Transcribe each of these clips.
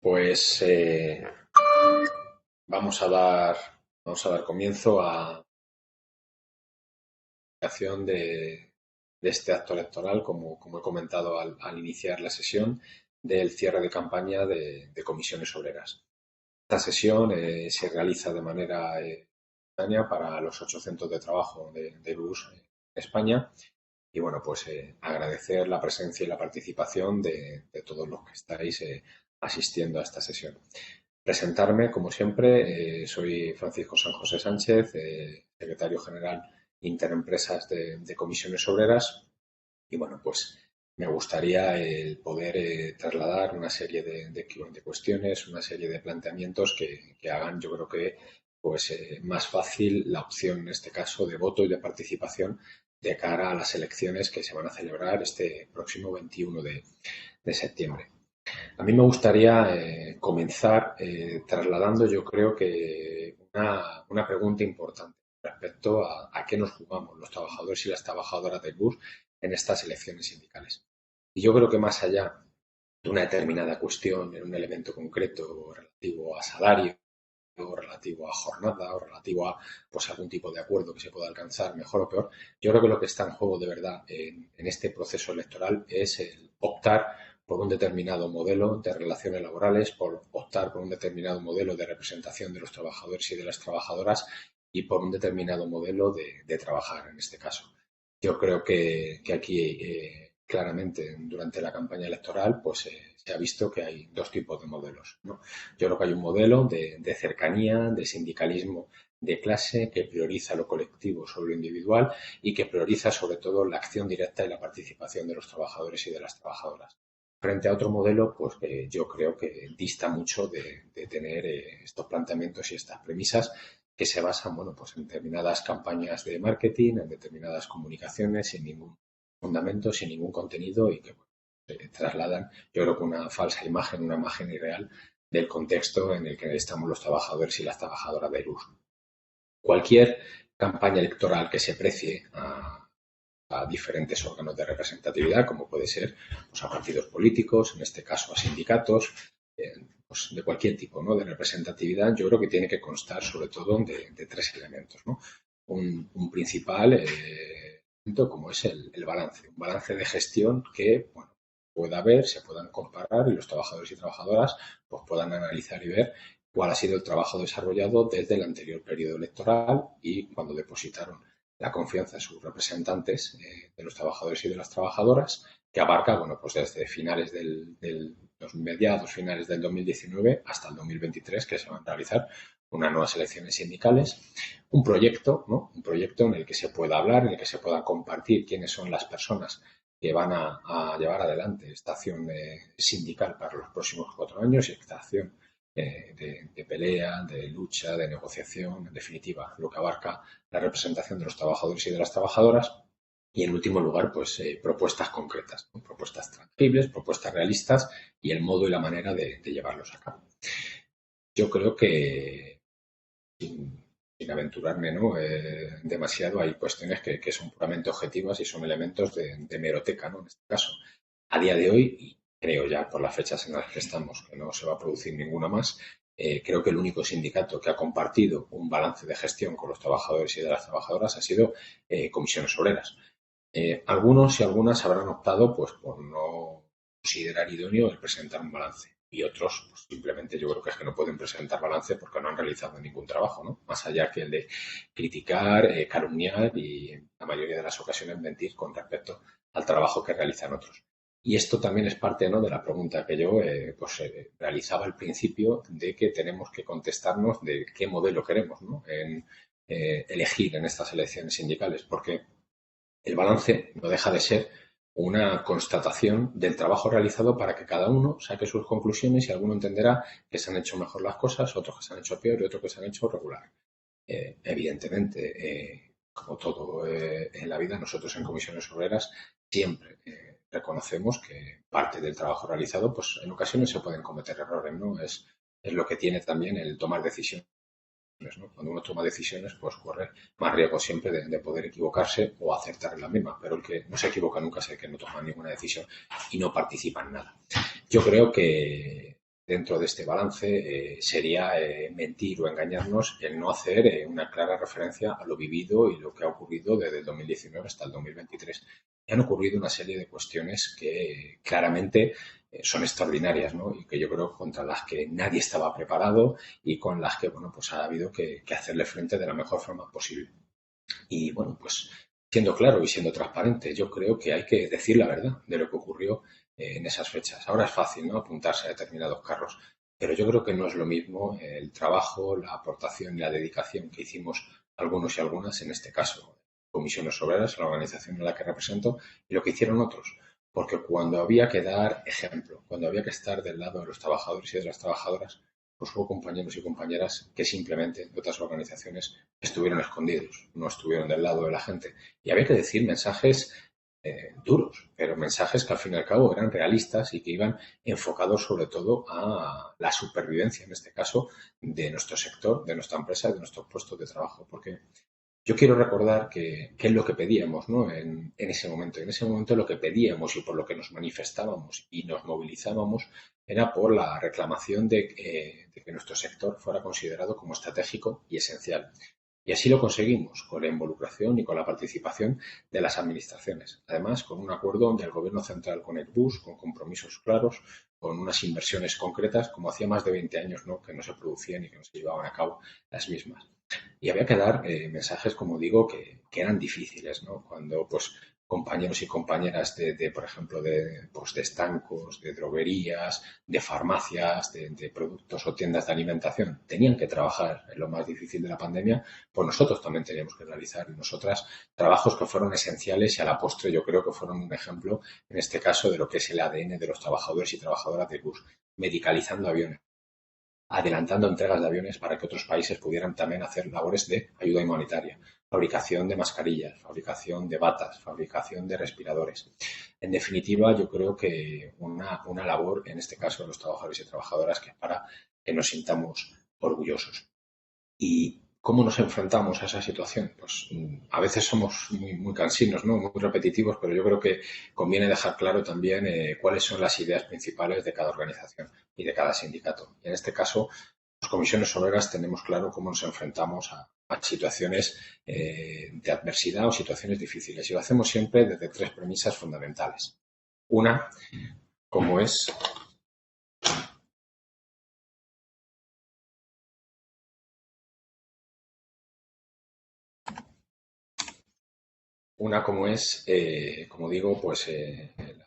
Pues vamos a dar, vamos a dar comienzo a la creación de este acto electoral, como he comentado al iniciar la sesión, del cierre de campaña de comisiones obreras. Esta sesión se realiza de manera simultánea para los 8 centros de trabajo de Luz en España. Y bueno, pues agradecer la presencia y la participación de todos los que estáis asistiendo a esta sesión. Presentarme, como siempre, soy Francisco San José Sánchez, secretario general Interempresas de Comisiones Obreras. Y bueno, pues me gustaría el poder trasladar una serie de cuestiones, una serie de planteamientos que hagan, yo creo que, pues más fácil la opción, en este caso, de voto y de participación de cara a las elecciones que se van a celebrar este próximo 21 de septiembre. A mí me gustaría comenzar trasladando, yo creo que una pregunta importante respecto a qué nos jugamos los trabajadores y las trabajadoras del bus en estas elecciones sindicales. Y yo creo que más allá de una determinada cuestión, en un elemento concreto relativo a salario, o relativo a jornada, o relativo a pues, algún tipo de acuerdo que se pueda alcanzar, mejor o peor, yo creo que lo que está en juego de verdad en este proceso electoral es el optar por un determinado modelo de relaciones laborales, por optar por un determinado modelo de representación de los trabajadores y de las trabajadoras y por un determinado modelo de trabajar, en este caso. Yo creo que aquí claramente durante la campaña electoral pues se ha visto que hay dos tipos de modelos, ¿no? Yo creo que hay un modelo de cercanía, de sindicalismo de clase que prioriza lo colectivo sobre lo individual y que prioriza sobre todo la acción directa y la participación de los trabajadores y de las trabajadoras. Frente a otro modelo, pues yo creo que dista mucho de tener estos planteamientos y estas premisas que se basan, bueno, pues en determinadas campañas de marketing, en determinadas comunicaciones, sin ningún fundamento, sin ningún contenido y que bueno, trasladan, yo creo que una falsa imagen, una imagen irreal del contexto en el que estamos los trabajadores y las trabajadoras de luz. Cualquier campaña electoral que se precie a diferentes órganos de representatividad, como puede ser pues, a partidos políticos, en este caso a sindicatos, pues, de cualquier tipo, ¿no?, de representatividad, yo creo que tiene que constar sobre todo de tres elementos, ¿no? Un principal como es el balance, un balance de gestión que bueno, pueda haber, se puedan comparar y los trabajadores y trabajadoras pues, puedan analizar y ver cuál ha sido el trabajo desarrollado desde el anterior periodo electoral y cuando depositaron la confianza de sus representantes de los trabajadores y de las trabajadoras, que abarca, bueno, pues desde finales los mediados finales del 2019 hasta el 2023, que se van a realizar unas nuevas elecciones sindicales, un proyecto, ¿no? Un proyecto en el que se pueda hablar, en el que se pueda compartir quiénes son las personas que van a llevar adelante esta acción sindical para los próximos 4 años y esta acción de pelea, de lucha, de negociación, en definitiva, lo que abarca la representación de los trabajadores y de las trabajadoras. Y en último lugar, pues propuestas concretas, ¿no? Propuestas tangibles, propuestas realistas y el modo y la manera de llevarlos a cabo. Yo creo que, sin aventurarme, ¿no?, demasiado, hay cuestiones que son puramente objetivas y son elementos de hemeroteca, ¿no?, en este caso. A día de hoy, y creo ya por las fechas en las que estamos que no se va a producir ninguna más, creo que el único sindicato que ha compartido un balance de gestión con los trabajadores y de las trabajadoras ha sido Comisiones Obreras. Algunos y algunas habrán optado pues por no considerar idóneo el presentar un balance y otros pues, simplemente yo creo que es que no pueden presentar balance porque no han realizado ningún trabajo, ¿no? Más allá que el de criticar, calumniar y en la mayoría de las ocasiones mentir con respecto al trabajo que realizan otros. Y esto también es parte, ¿no?, de la pregunta que yo realizaba al principio de que tenemos que contestarnos de qué modelo queremos, ¿no?, en elegir en estas elecciones sindicales, porque el balance no deja de ser una constatación del trabajo realizado para que cada uno saque sus conclusiones y alguno entenderá que se han hecho mejor las cosas, otros que se han hecho peor y otros que se han hecho regular. Evidentemente, como todo en la vida, nosotros en Comisiones Obreras siempre reconocemos que parte del trabajo realizado, pues en ocasiones se pueden cometer errores, ¿no? Es lo que tiene también el tomar decisiones, ¿no? Cuando uno toma decisiones, pues corre más riesgo siempre de poder equivocarse o acertar en la misma, pero el que no se equivoca nunca es el que no toma ninguna decisión y no participa en nada. Yo creo que dentro de este balance sería mentir o engañarnos el no hacer una clara referencia a lo vivido y lo que ha ocurrido desde el 2019 hasta el 2023. Y han ocurrido una serie de cuestiones que claramente son extraordinarias, ¿no? Y que yo creo contra las que nadie estaba preparado y con las que, bueno, pues ha habido que hacerle frente de la mejor forma posible. Y, bueno, pues siendo claro y siendo transparente, yo creo que hay que decir la verdad de lo que ocurrió en esas fechas. Ahora es fácil, ¿no?, apuntarse a determinados carros, pero yo creo que no es lo mismo el trabajo, la aportación y la dedicación que hicimos algunos y algunas, en este caso, Comisiones Obreras, la organización en la que represento, y lo que hicieron otros. Porque cuando había que dar ejemplo, cuando había que estar del lado de los trabajadores y de las trabajadoras, pues hubo compañeros y compañeras que simplemente de otras organizaciones estuvieron escondidos, no estuvieron del lado de la gente. Y había que decir mensajes duros, pero mensajes que al fin y al cabo eran realistas y que iban enfocados sobre todo a la supervivencia, en este caso, de nuestro sector, de nuestra empresa, de nuestros puestos de trabajo. Porque yo quiero recordar que es lo que pedíamos, ¿no?, en ese momento. En ese momento lo que pedíamos y por lo que nos manifestábamos y nos movilizábamos era por la reclamación de que nuestro sector fuera considerado como estratégico y esencial. Y así lo conseguimos, con la involucración y con la participación de las administraciones. Además, con un acuerdo del Gobierno central con Airbus, con compromisos claros, con unas inversiones concretas, como hacía más de 20 años, ¿no?, que no se producían y que no se llevaban a cabo las mismas. Y había que dar mensajes, como digo, que eran difíciles, ¿no? Cuando, pues, compañeros y compañeras por ejemplo, pues, de estancos, de droguerías, de farmacias, de productos o tiendas de alimentación, tenían que trabajar en lo más difícil de la pandemia, pues nosotros también teníamos que realizar, y nosotras, trabajos que fueron esenciales y a la postre yo creo que fueron un ejemplo, en este caso, de lo que es el ADN de los trabajadores y trabajadoras de bus, medicalizando aviones, adelantando entregas de aviones para que otros países pudieran también hacer labores de ayuda humanitaria, fabricación de mascarillas, fabricación de batas, fabricación de respiradores. En definitiva, yo creo que una labor, en este caso de los trabajadores y trabajadoras, que es para que nos sintamos orgullosos. ¿Y cómo nos enfrentamos a esa situación? Pues a veces somos muy cansinos, ¿no?, muy repetitivos, pero yo creo que conviene dejar claro también cuáles son las ideas principales de cada organización y de cada sindicato. Y en este caso, las comisiones obreras tenemos claro cómo nos enfrentamos a situaciones de adversidad o situaciones difíciles. Y lo hacemos siempre desde tres premisas fundamentales. Una, como es como digo, pues el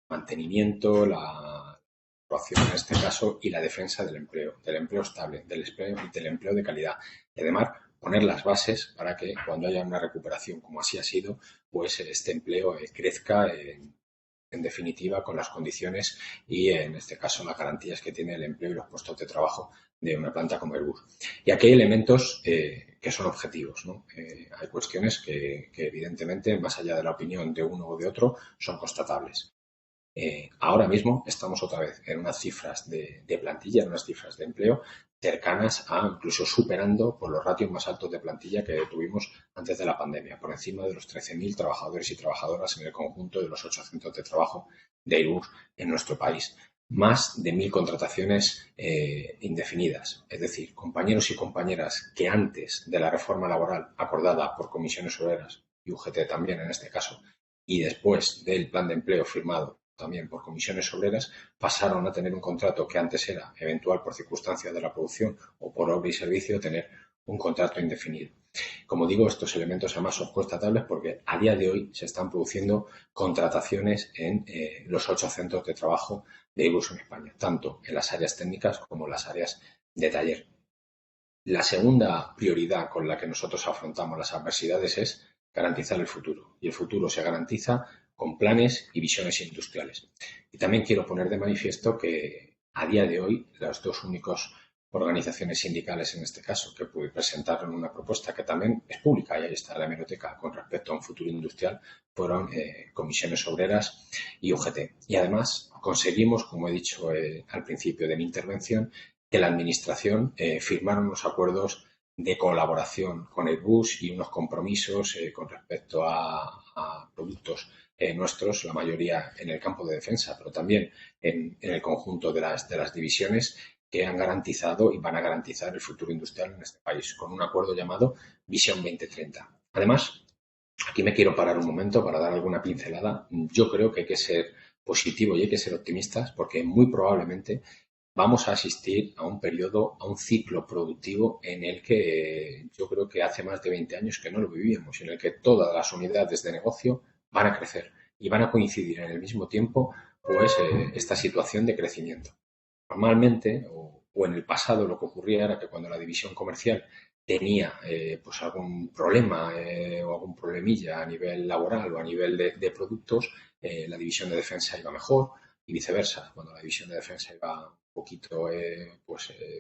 mantenimiento, la actuación en este caso y la defensa del empleo estable, del empleo de calidad. Y además poner las bases para que cuando haya una recuperación, como así ha sido, pues este empleo crezca en definitiva con las condiciones y en este caso las garantías que tiene el empleo y los puestos de trabajo de una planta como Airbus. Y aquí hay elementos que son objetivos, ¿no? Hay cuestiones que evidentemente, más allá de la opinión de uno o de otro, son constatables. Ahora mismo estamos otra vez en unas cifras de plantilla, en unas cifras de empleo cercanas a, incluso superando por los ratios más altos de plantilla que tuvimos antes de la pandemia, por encima de los 13.000 trabajadores y trabajadoras en el conjunto de los 8 centros de trabajo de Airbus en nuestro país. Más de 1.000 contrataciones indefinidas, es decir, compañeros y compañeras que antes de la reforma laboral acordada por comisiones obreras y UGT también en este caso, y después del plan de empleo firmado también por comisiones obreras, pasaron a tener un contrato que antes era eventual por circunstancias de la producción o por obra y servicio, tener un contrato indefinido. Como digo, estos elementos además son constatables porque a día de hoy se están produciendo contrataciones en los 8 centros de trabajo de Airbus en España, tanto en las áreas técnicas como en las áreas de taller. La segunda prioridad con la que nosotros afrontamos las adversidades es garantizar el futuro. Y el futuro se garantiza con planes y visiones industriales. Y también quiero poner de manifiesto que a día de hoy las dos únicas organizaciones sindicales, en este caso, que presentaron una propuesta que también es pública y ahí está en la hemeroteca con respecto a un futuro industrial, fueron comisiones obreras y UGT. Y además conseguimos, como he dicho al principio de mi intervención, que la Administración firmara unos acuerdos de colaboración con Airbus y unos compromisos con respecto a productos nuestros, la mayoría en el campo de defensa, pero también en el conjunto de las divisiones que han garantizado y van a garantizar el futuro industrial en este país, con un acuerdo llamado Visión 2030. Además, aquí me quiero parar un momento para dar alguna pincelada. Yo creo que hay que ser positivo y hay que ser optimistas porque muy probablemente vamos a asistir a un periodo, a un ciclo productivo en el que yo creo que hace más de 20 años que no lo vivíamos, en el que todas las unidades de negocio van a crecer y van a coincidir en el mismo tiempo pues esta situación de crecimiento. Normalmente, o en el pasado, lo que ocurría era que cuando la división comercial tenía pues algún problema o algún problemilla a nivel laboral o a nivel de productos, la división de defensa iba mejor y viceversa. Cuando la división de defensa iba un poquito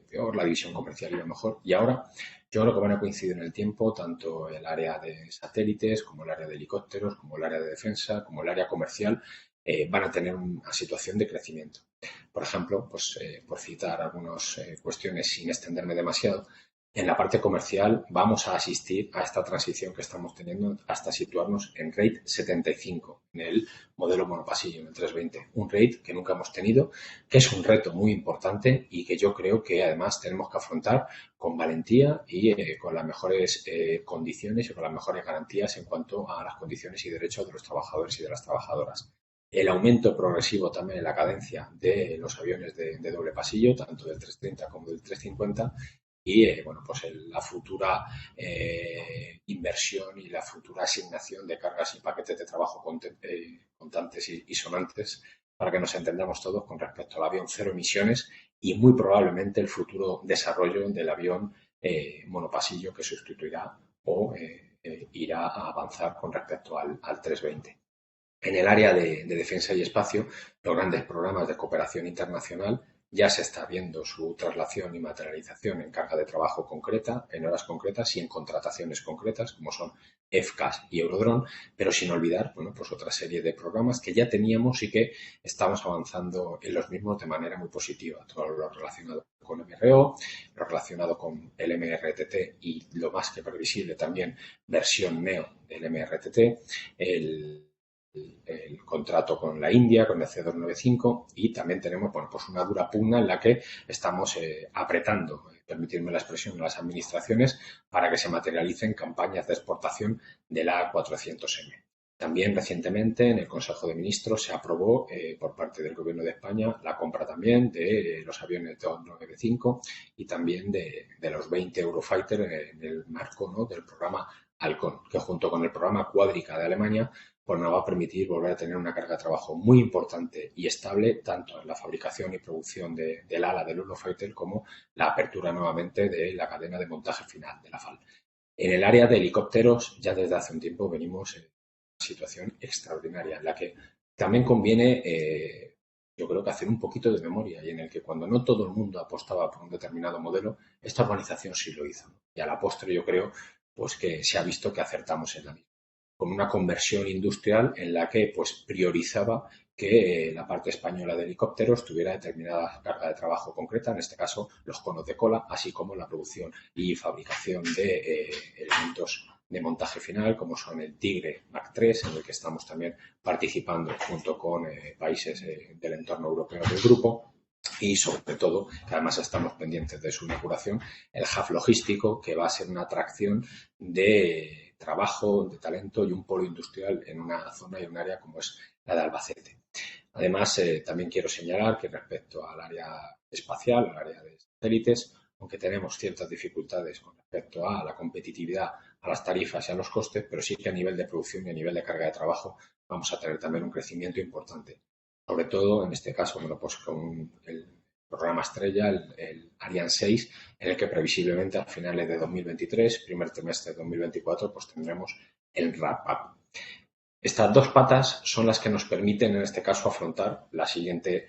peor, la división comercial iba mejor. Y ahora yo creo que van a coincidir en el tiempo tanto el área de satélites como el área de helicópteros, como el área de defensa, como el área comercial, van a tener una situación de crecimiento. Por ejemplo, pues por citar algunas cuestiones sin extenderme demasiado, en la parte comercial vamos a asistir a esta transición que estamos teniendo hasta situarnos en RAID 75, en el modelo monopasillo, en el 320. Un RAID que nunca hemos tenido, que es un reto muy importante y que yo creo que además tenemos que afrontar con valentía y con las mejores condiciones y con las mejores garantías en cuanto a las condiciones y derechos de los trabajadores y de las trabajadoras. El aumento progresivo también en la cadencia de los aviones de doble pasillo, tanto del 330 como del 350, y bueno, pues la futura inversión y la futura asignación de cargas y paquetes de trabajo contantes y sonantes para que nos entendamos todos con respecto al avión cero emisiones y muy probablemente el futuro desarrollo del avión monopasillo que sustituirá o irá a avanzar con respecto al 320. En el área de defensa y espacio, los grandes programas de cooperación internacional ya se está viendo su traslación y materialización en carga de trabajo concreta, en horas concretas y en contrataciones concretas, como son FCAS y Eurodrone, pero sin olvidar, bueno, pues otra serie de programas que ya teníamos y que estamos avanzando en los mismos de manera muy positiva. Todo lo relacionado con MRO, lo relacionado con el MRTT y lo más que previsible también versión NEO del MRTT, el contrato con la India, con el C295 y también tenemos bueno, pues una dura pugna en la que estamos apretando, permitirme la expresión, a las administraciones para que se materialicen campañas de exportación de la A400M. También recientemente en el Consejo de Ministros se aprobó por parte del Gobierno de España la compra también de los aviones 295 y también de los 20 Eurofighter en el marco, ¿no?, del programa Halcón, que junto con el programa Cuádrica de Alemania pues nos va a permitir volver a tener una carga de trabajo muy importante y estable tanto en la fabricación y producción del ala del Eurofighter como la apertura nuevamente de la cadena de montaje final de la FAL. En el área de helicópteros ya desde hace un tiempo venimos en una situación extraordinaria en la que también conviene yo creo que hacer un poquito de memoria y en el que cuando no todo el mundo apostaba por un determinado modelo, esta organización sí lo hizo. Y a la postre yo creo pues que se ha visto que acertamos en la misma con una conversión industrial en la que pues priorizaba que la parte española de helicópteros tuviera determinada carga de trabajo concreta, en este caso los conos de cola, así como la producción y fabricación de elementos de montaje final, como son el Tigre Mark III, en el que estamos también participando junto con países del entorno europeo del grupo, y sobre todo, que además estamos pendientes de su inauguración, el hub logístico, que va a ser una atracción de trabajo, de talento y un polo industrial en una zona y un área como es la de Albacete. Además, también quiero señalar que respecto al área espacial, al área de satélites, aunque tenemos ciertas dificultades con respecto a la competitividad, a las tarifas y a los costes, pero sí que a nivel de producción y a nivel de carga de trabajo vamos a tener también un crecimiento importante. Sobre todo, en este caso, bueno, pues con el programa estrella, el Ariane 6, en el que previsiblemente a finales de 2023, primer trimestre de 2024, pues tendremos el wrap-up. Estas dos patas son las que nos permiten, en este caso, afrontar la siguiente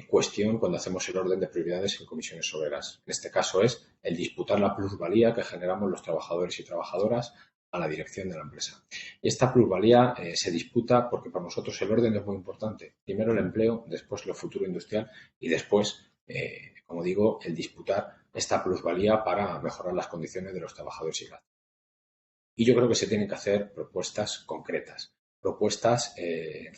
cuestión cuando hacemos el orden de prioridades en comisiones obreras. En este caso es el disputar la plusvalía que generamos los trabajadores y trabajadoras a la dirección de la empresa. Y esta plusvalía se disputa porque para nosotros el orden es muy importante. Primero el empleo, después el futuro industrial y después, como digo, el disputar esta plusvalía para mejorar las condiciones de los trabajadores y las. Y yo creo que se tienen que hacer propuestas concretas. propuestas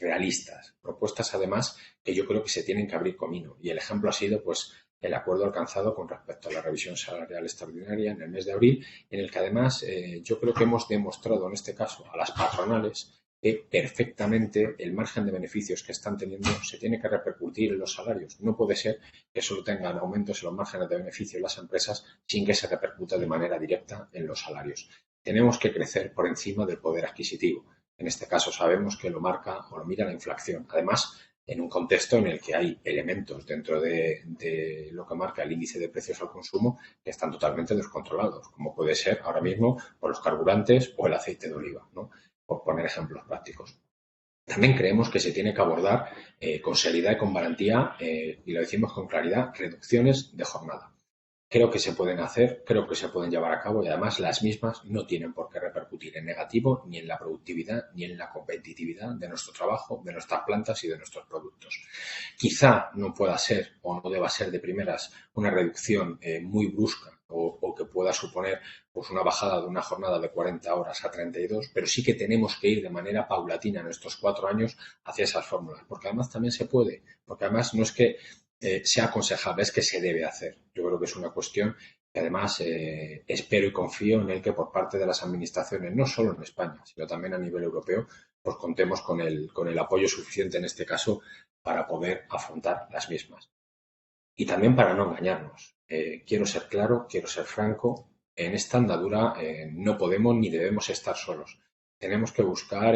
realistas, propuestas además que yo creo que se tienen que abrir camino. Y el ejemplo ha sido pues el acuerdo alcanzado con respecto a la revisión salarial extraordinaria en el mes de abril, en el que además yo creo que hemos demostrado en este caso a las patronales que perfectamente el margen de beneficios que están teniendo se tiene que repercutir en los salarios. No puede ser que solo tengan aumentos en los márgenes de beneficio las empresas sin que se repercuta de manera directa en los salarios. Tenemos que crecer por encima del poder adquisitivo. En este caso sabemos que lo marca o lo mira la inflación. Además, en un contexto en el que hay elementos dentro de lo que marca el índice de precios al consumo que están totalmente descontrolados, como puede ser ahora mismo por los carburantes o el aceite de oliva, ¿no? Por poner ejemplos prácticos. También creemos que se tiene que abordar con seriedad y con garantía, y lo decimos con claridad, reducciones de jornada. Creo que se pueden hacer, creo que se pueden llevar a cabo y además las mismas no tienen por qué repercutir en negativo ni en la productividad ni en la competitividad de nuestro trabajo, de nuestras plantas y de nuestros productos. Quizá no pueda ser o no deba ser de primeras una reducción muy brusca o que pueda suponer pues una bajada de una jornada de 40 horas a 32, pero sí que tenemos que ir de manera paulatina en estos 4 años hacia esas fórmulas, porque además también se puede, porque además no es que sea aconsejable, es que se debe hacer. Yo creo que es una cuestión que además espero y confío en el que por parte de las administraciones, no solo en España, sino también a nivel europeo, pues contemos con el apoyo suficiente en este caso para poder afrontar las mismas. Y también para no engañarnos. Quiero ser claro, quiero ser franco, en esta andadura no podemos ni debemos estar solos. Tenemos que buscar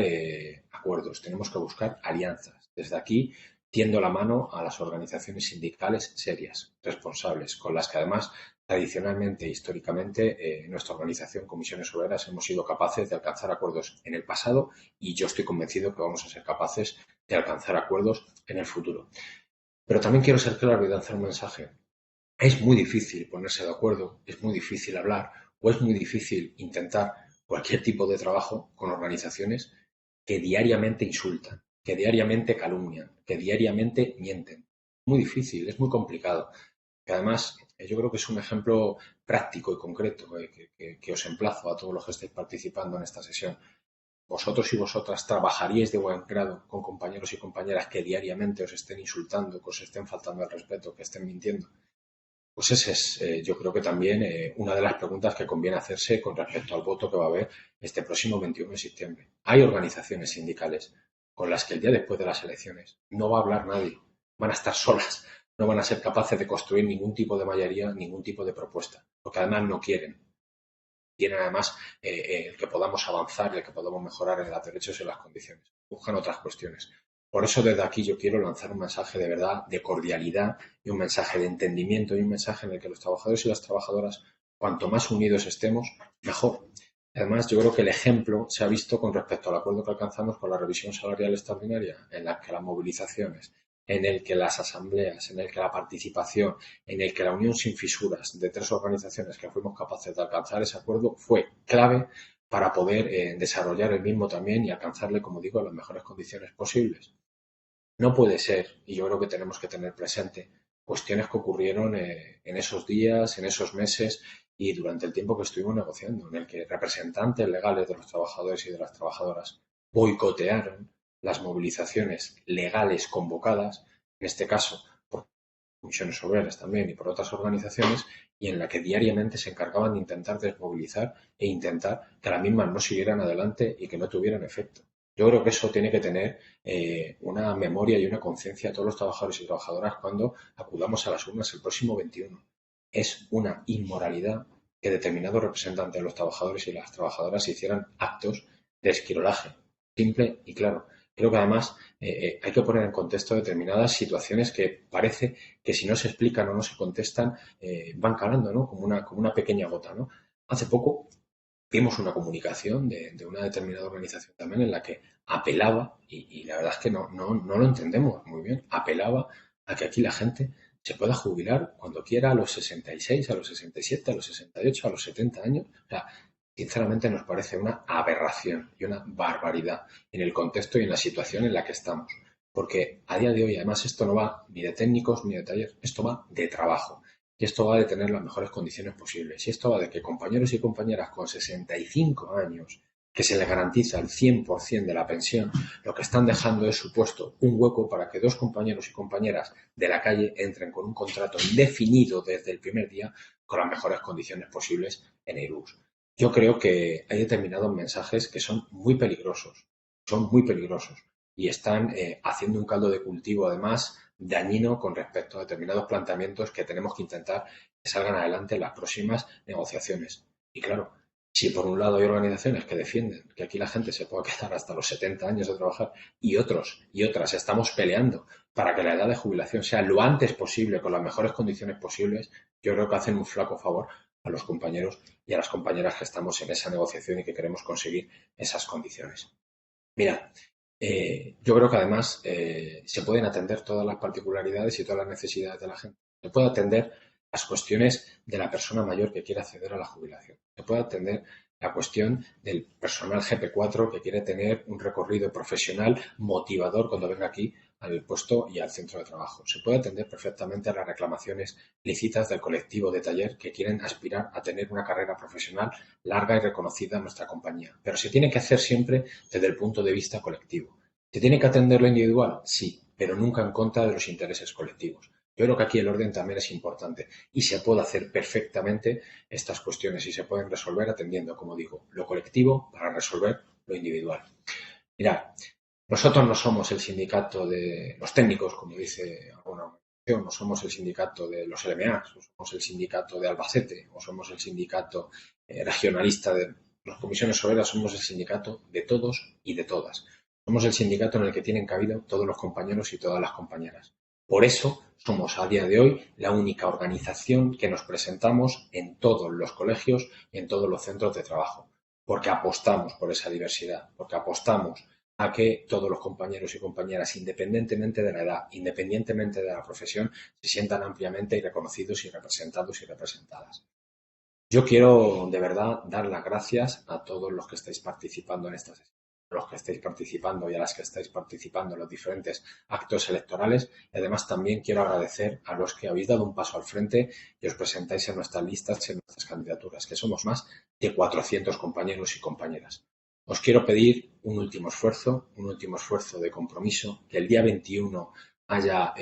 acuerdos, tenemos que buscar alianzas. Desde aquí tiendo la mano a las organizaciones sindicales serias, responsables, con las que además tradicionalmente e históricamente nuestra organización Comisiones Obreras hemos sido capaces de alcanzar acuerdos en el pasado y yo estoy convencido que vamos a ser capaces de alcanzar acuerdos en el futuro. Pero también quiero ser claro y lanzar un mensaje. Es muy difícil ponerse de acuerdo, es muy difícil hablar o es muy difícil intentar cualquier tipo de trabajo con organizaciones que diariamente insultan, que diariamente calumnian, que diariamente mienten. Muy difícil, es muy complicado. Que además yo creo que es un ejemplo práctico y concreto que os emplazo a todos los que estáis participando en esta sesión. Vosotros y vosotras trabajaríais de buen grado con compañeros y compañeras que diariamente os estén insultando, que os estén faltando al respeto, que estén mintiendo. Pues esa es, yo creo que también una de las preguntas que conviene hacerse con respecto al voto que va a haber este próximo 21 de septiembre. Hay organizaciones sindicales con las que el día después de las elecciones no va a hablar nadie, van a estar solas, no van a ser capaces de construir ningún tipo de mayoría, ningún tipo de propuesta, porque además no quieren. Tienen además el que podamos avanzar y el que podamos mejorar en los derechos y en las condiciones. Buscan otras cuestiones. Por eso desde aquí yo quiero lanzar un mensaje de verdad, de cordialidad y un mensaje de entendimiento y un mensaje en el que los trabajadores y las trabajadoras, cuanto más unidos estemos, mejor. Además, yo creo que el ejemplo se ha visto con respecto al acuerdo que alcanzamos con la revisión salarial extraordinaria, en la que las movilizaciones, en el que las asambleas, en el que la participación, en el que la unión sin fisuras de 3 organizaciones que fuimos capaces de alcanzar ese acuerdo fue clave para poder desarrollar el mismo también y alcanzarle, como digo, las mejores condiciones posibles. No puede ser, y yo creo que tenemos que tener presente, cuestiones que ocurrieron en esos días, en esos meses y durante el tiempo que estuvimos negociando, en el que representantes legales de los trabajadores y de las trabajadoras boicotearon las movilizaciones legales convocadas, en este caso por comisiones obreras también y por otras organizaciones, y en la que diariamente se encargaban de intentar desmovilizar e intentar que las mismas no siguieran adelante y que no tuvieran efecto. Yo creo que eso tiene que tener una memoria y una conciencia a todos los trabajadores y trabajadoras cuando acudamos a las urnas el próximo 21. Es una inmoralidad que determinados representantes de los trabajadores y las trabajadoras hicieran actos de esquirolaje, simple y claro. Creo que además hay que poner en contexto determinadas situaciones que parece que si no se explican o no se contestan van calando, ¿no? Como una pequeña gota, ¿no? Hace poco vimos una comunicación de una determinada organización también en la que apelaba, y la verdad es que no lo entendemos muy bien, apelaba a que aquí la gente se pueda jubilar cuando quiera a los 66, a los 67, a los 68, a los 70 años. O sea, sinceramente nos parece una aberración y una barbaridad en el contexto y en la situación en la que estamos. Porque a día de hoy, además, esto no va ni de técnicos ni de talleres, esto va de trabajo. Y esto va de tener las mejores condiciones posibles. Y esto va de que compañeros y compañeras con 65 años que se les garantiza el 100% de la pensión, lo que están dejando es supuesto un hueco para que dos compañeros y compañeras de la calle entren con un contrato indefinido desde el primer día con las mejores condiciones posibles en Airbus. Yo creo que hay determinados mensajes que son muy peligrosos y están haciendo un caldo de cultivo, además, dañino con respecto a determinados planteamientos que tenemos que intentar que salgan adelante en las próximas negociaciones. Y claro, si por un lado hay organizaciones que defienden que aquí la gente se pueda quedar hasta los 70 años de trabajar y otros y otras estamos peleando para que la edad de jubilación sea lo antes posible, con las mejores condiciones posibles, yo creo que hacen un flaco favor a los compañeros y a las compañeras que estamos en esa negociación y que queremos conseguir esas condiciones. Mira, yo creo que además se pueden atender todas las particularidades y todas las necesidades de la gente. Se puede atender las cuestiones de la persona mayor que quiere acceder a la jubilación. Se puede atender la cuestión del personal GP4 que quiere tener un recorrido profesional motivador cuando venga aquí al puesto y al centro de trabajo. Se puede atender perfectamente a las reclamaciones lícitas del colectivo de taller que quieren aspirar a tener una carrera profesional larga y reconocida en nuestra compañía. Pero se tiene que hacer siempre desde el punto de vista colectivo. ¿Se tiene que atender lo individual? Sí, pero nunca en contra de los intereses colectivos. Yo creo que aquí el orden también es importante y se puede hacer perfectamente estas cuestiones y se pueden resolver atendiendo, como digo, lo colectivo para resolver lo individual. Mirad, nosotros no somos el sindicato de los técnicos, como dice alguna organización, no somos el sindicato de los LMA, o somos el sindicato de Albacete, o somos el sindicato regionalista de las comisiones obreras, somos el sindicato de todos y de todas. Somos el sindicato en el que tienen cabida todos los compañeros y todas las compañeras. Por eso somos a día de hoy la única organización que nos presentamos en todos los colegios y en todos los centros de trabajo, porque apostamos por esa diversidad, porque apostamos a que todos los compañeros y compañeras, independientemente de la edad, independientemente de la profesión, se sientan ampliamente reconocidos y representados y representadas. Yo quiero de verdad dar las gracias a todos los que estáis participando en esta sesión, a los que estáis participando y a las que estáis participando en los diferentes actos electorales y además también quiero agradecer a los que habéis dado un paso al frente y os presentáis en nuestras listas, en nuestras candidaturas, que somos más de 400 compañeros y compañeras. Os quiero pedir un último esfuerzo de compromiso, que el día 21 haya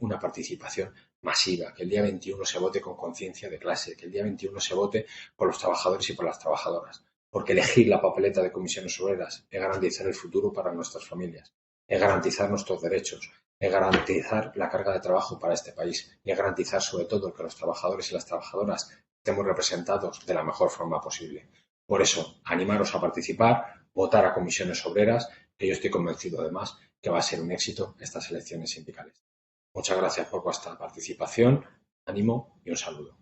una participación masiva, que el día 21 se vote con conciencia de clase, que el día 21 se vote por los trabajadores y por las trabajadoras, porque elegir la papeleta de comisiones obreras es garantizar el futuro para nuestras familias, es garantizar nuestros derechos, es garantizar la carga de trabajo para este país y es garantizar sobre todo que los trabajadores y las trabajadoras estemos representados de la mejor forma posible. Por eso, animaros a participar, votar a comisiones obreras, que yo estoy convencido además que va a ser un éxito estas elecciones sindicales. Muchas gracias por vuestra participación, ánimo y un saludo.